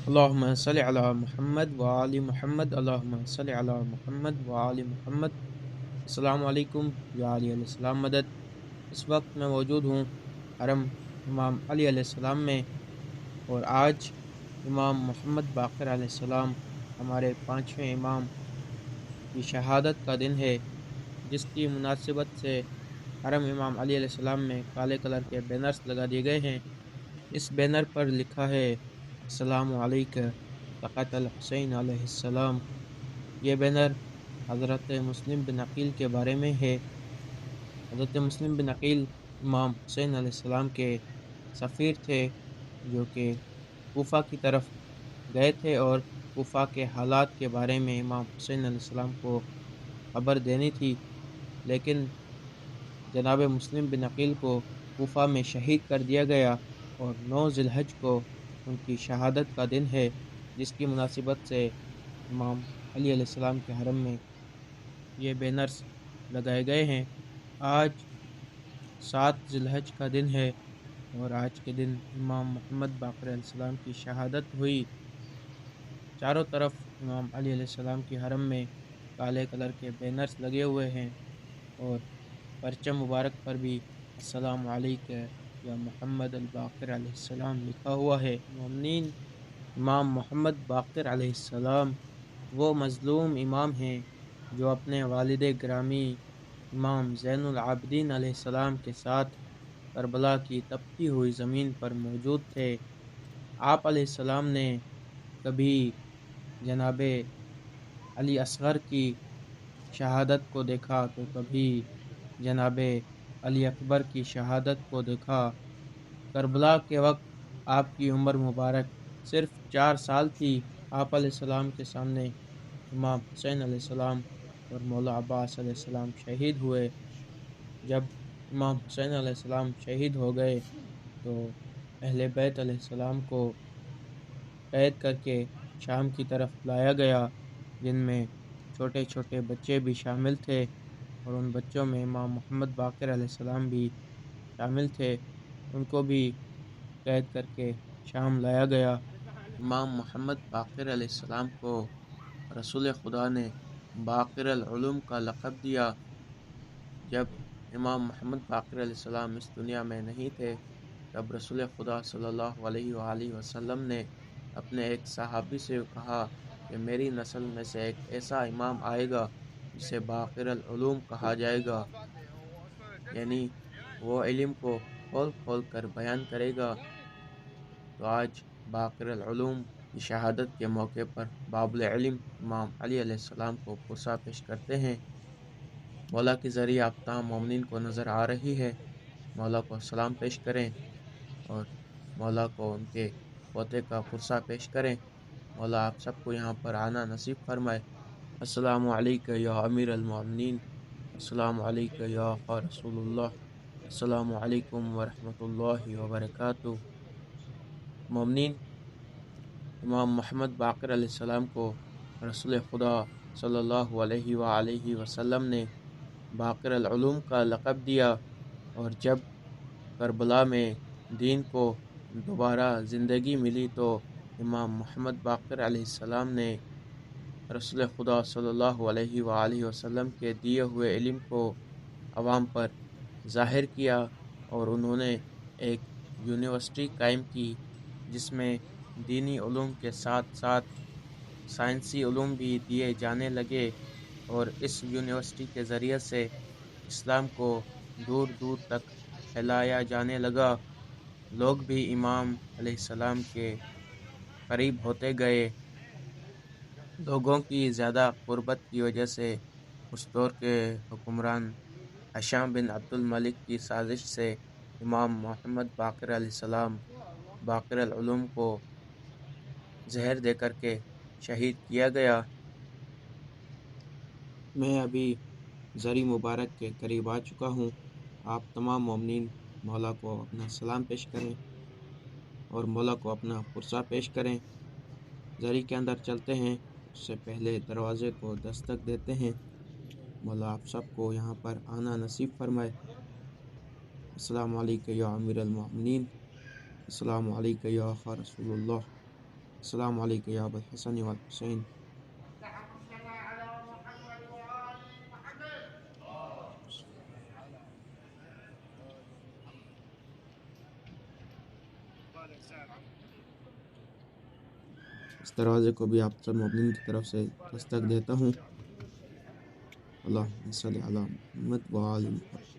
اللهم صل علی محمد وآل محمد، اللهم صل علی محمد وآل محمد۔ السلام علیکم یا علی علیہ السلام مدد۔ اس وقت میں موجود ہوں حرم امام علی علیہ السلام میں، اور آج امام محمد باقر علیہ السلام ہمارے پانچویں امام کی شہادت کا دن ہے، جس کی مناسبت سے حرم امام علی علیہ السلام میں کالے کلر کے بینرز لگا دیے گئے ہیں۔ اس بینر پر لکھا ہے السلام علیکہ فقط الحسین علیہ السلام۔ یہ بینر حضرت مسلم بن عقیل کے بارے میں ہے۔ حضرت مسلم بن عقیل امام حسین علیہ السلام کے سفیر تھے، جو کہ کوفہ کی طرف گئے تھے اور کوفہ کے حالات کے بارے میں امام حسین علیہ السلام کو خبر دینی تھی، لیکن جناب مسلم بن عقیل کو کوفہ میں شہید کر دیا گیا، اور 9 ذی الحج کو ان کی شہادت کا دن ہے، جس کی مناسبت سے امام علی علیہ السلام کے حرم میں یہ بینرز لگائے گئے ہیں۔ آج 7 ذی الحج کا دن ہے، اور آج کے دن امام محمد باقر علیہ السلام کی شہادت ہوئی۔ چاروں طرف امام علی علیہ السلام کے حرم میں کالے کلر کے بینرز لگے ہوئے ہیں، اور پرچم مبارک پر بھی السلام علیکہ یا محمد الباقر علیہ السلام لکھا ہوا ہے۔ مومنین، امام محمد باقر علیہ السلام وہ مظلوم امام ہیں جو اپنے والد گرامی امام زین العابدین علیہ السلام کے ساتھ کربلا کی تپتی ہوئی زمین پر موجود تھے۔ آپ علیہ السلام نے کبھی جناب علی اصغر کی شہادت کو دیکھا تو کبھی جناب علی اکبر کی شہادت کو دیکھا۔ کربلا کے وقت آپ کی عمر مبارک صرف 4 سال تھی۔ آپ علیہ السلام کے سامنے امام حسین علیہ السلام اور مولا عباس علیہ السلام شہید ہوئے۔ جب امام حسین علیہ السلام شہید ہو گئے تو اہل بیت علیہ السلام کو قید کر کے شام کی طرف لایا گیا، جن میں چھوٹے چھوٹے بچے بھی شامل تھے، اور ان بچوں میں امام محمد باقر علیہ السلام بھی شامل تھے۔ ان کو بھی قید کر کے شام لایا گیا۔ امام محمد باقر علیہ السلام کو رسول خدا نے باقر العلوم کا لقب دیا۔ جب امام محمد باقر علیہ السلام اس دنیا میں نہیں تھے، تب رسول خدا صلی اللہ علیہ وآلہ وسلم نے اپنے ایک صحابی سے کہا کہ میری نسل میں سے ایک ایسا امام آئے گا جسے باقر العلوم کہا جائے گا، یعنی وہ علم کو کھول کھول کر بیان کرے گا۔ تو آج باقر العلوم کی شہادت کے موقع پر باب العلم امام علی علیہ السلام کو پرسہ پیش کرتے ہیں۔ مولا کے ذریعے آپ تمام مومنین کو نظر آ رہی ہے، مولا کو سلام پیش کریں اور مولا کو ان کے پوتے کا پرسہ پیش کریں۔ مولا آپ سب کو یہاں پر آنا نصیب فرمائے۔ السلام علیکہ یا امیر المومنین، السلام علیکہ یا آقا رسول اللہ، السلام علیکم ورحمۃ اللہ وبرکاتہ۔ مومنین، امام محمد باقر علیہ السلام کو رسول خدا صلی اللہ علیہ وآلہ وسلم نے باقر العلوم کا لقب دیا، اور جب کربلا میں دین کو دوبارہ زندگی ملی تو امام محمد باقر علیہ السلام نے رسول خدا صلی اللہ علیہ وآلہ وسلم کے دیے ہوئے علم کو عوام پر ظاہر کیا، اور انہوں نے ایک یونیورسٹی قائم کی جس میں دینی علوم کے ساتھ ساتھ سائنسی علوم بھی دیے جانے لگے، اور اس یونیورسٹی کے ذریعے سے اسلام کو دور دور تک پھیلایا جانے لگا۔ لوگ بھی امام علیہ السلام کے قریب ہوتے گئے۔ لوگوں کی زیادہ قربت کی وجہ سے اس دور کے حکمران ہشام بن عبد الملک کی سازش سے امام محمد باقر علیہ السلام باقر العلوم کو زہر دے کر کے شہید کیا گیا۔ میں ابھی زری مبارک کے قریب آ چکا ہوں۔ آپ تمام مومنین مولا کو اپنا سلام پیش کریں اور مولا کو اپنا پرسہ پیش کریں۔ زری کے اندر چلتے ہیں، اس سے پہلے دروازے کو دستک دیتے ہیں۔ مولا آپ سب کو یہاں پر آنا نصیب فرمائے۔ السلام علیکم یا امیر المومنین، السلام علیکم یا آقا رسول اللہ، السلام علیکم یا ابا الحسن والحسین. اس دروازے کو بھی آپ سب مومنین کی طرف سے دستک دیتا ہوں. اللہم صلی علی محمد و آل محمد.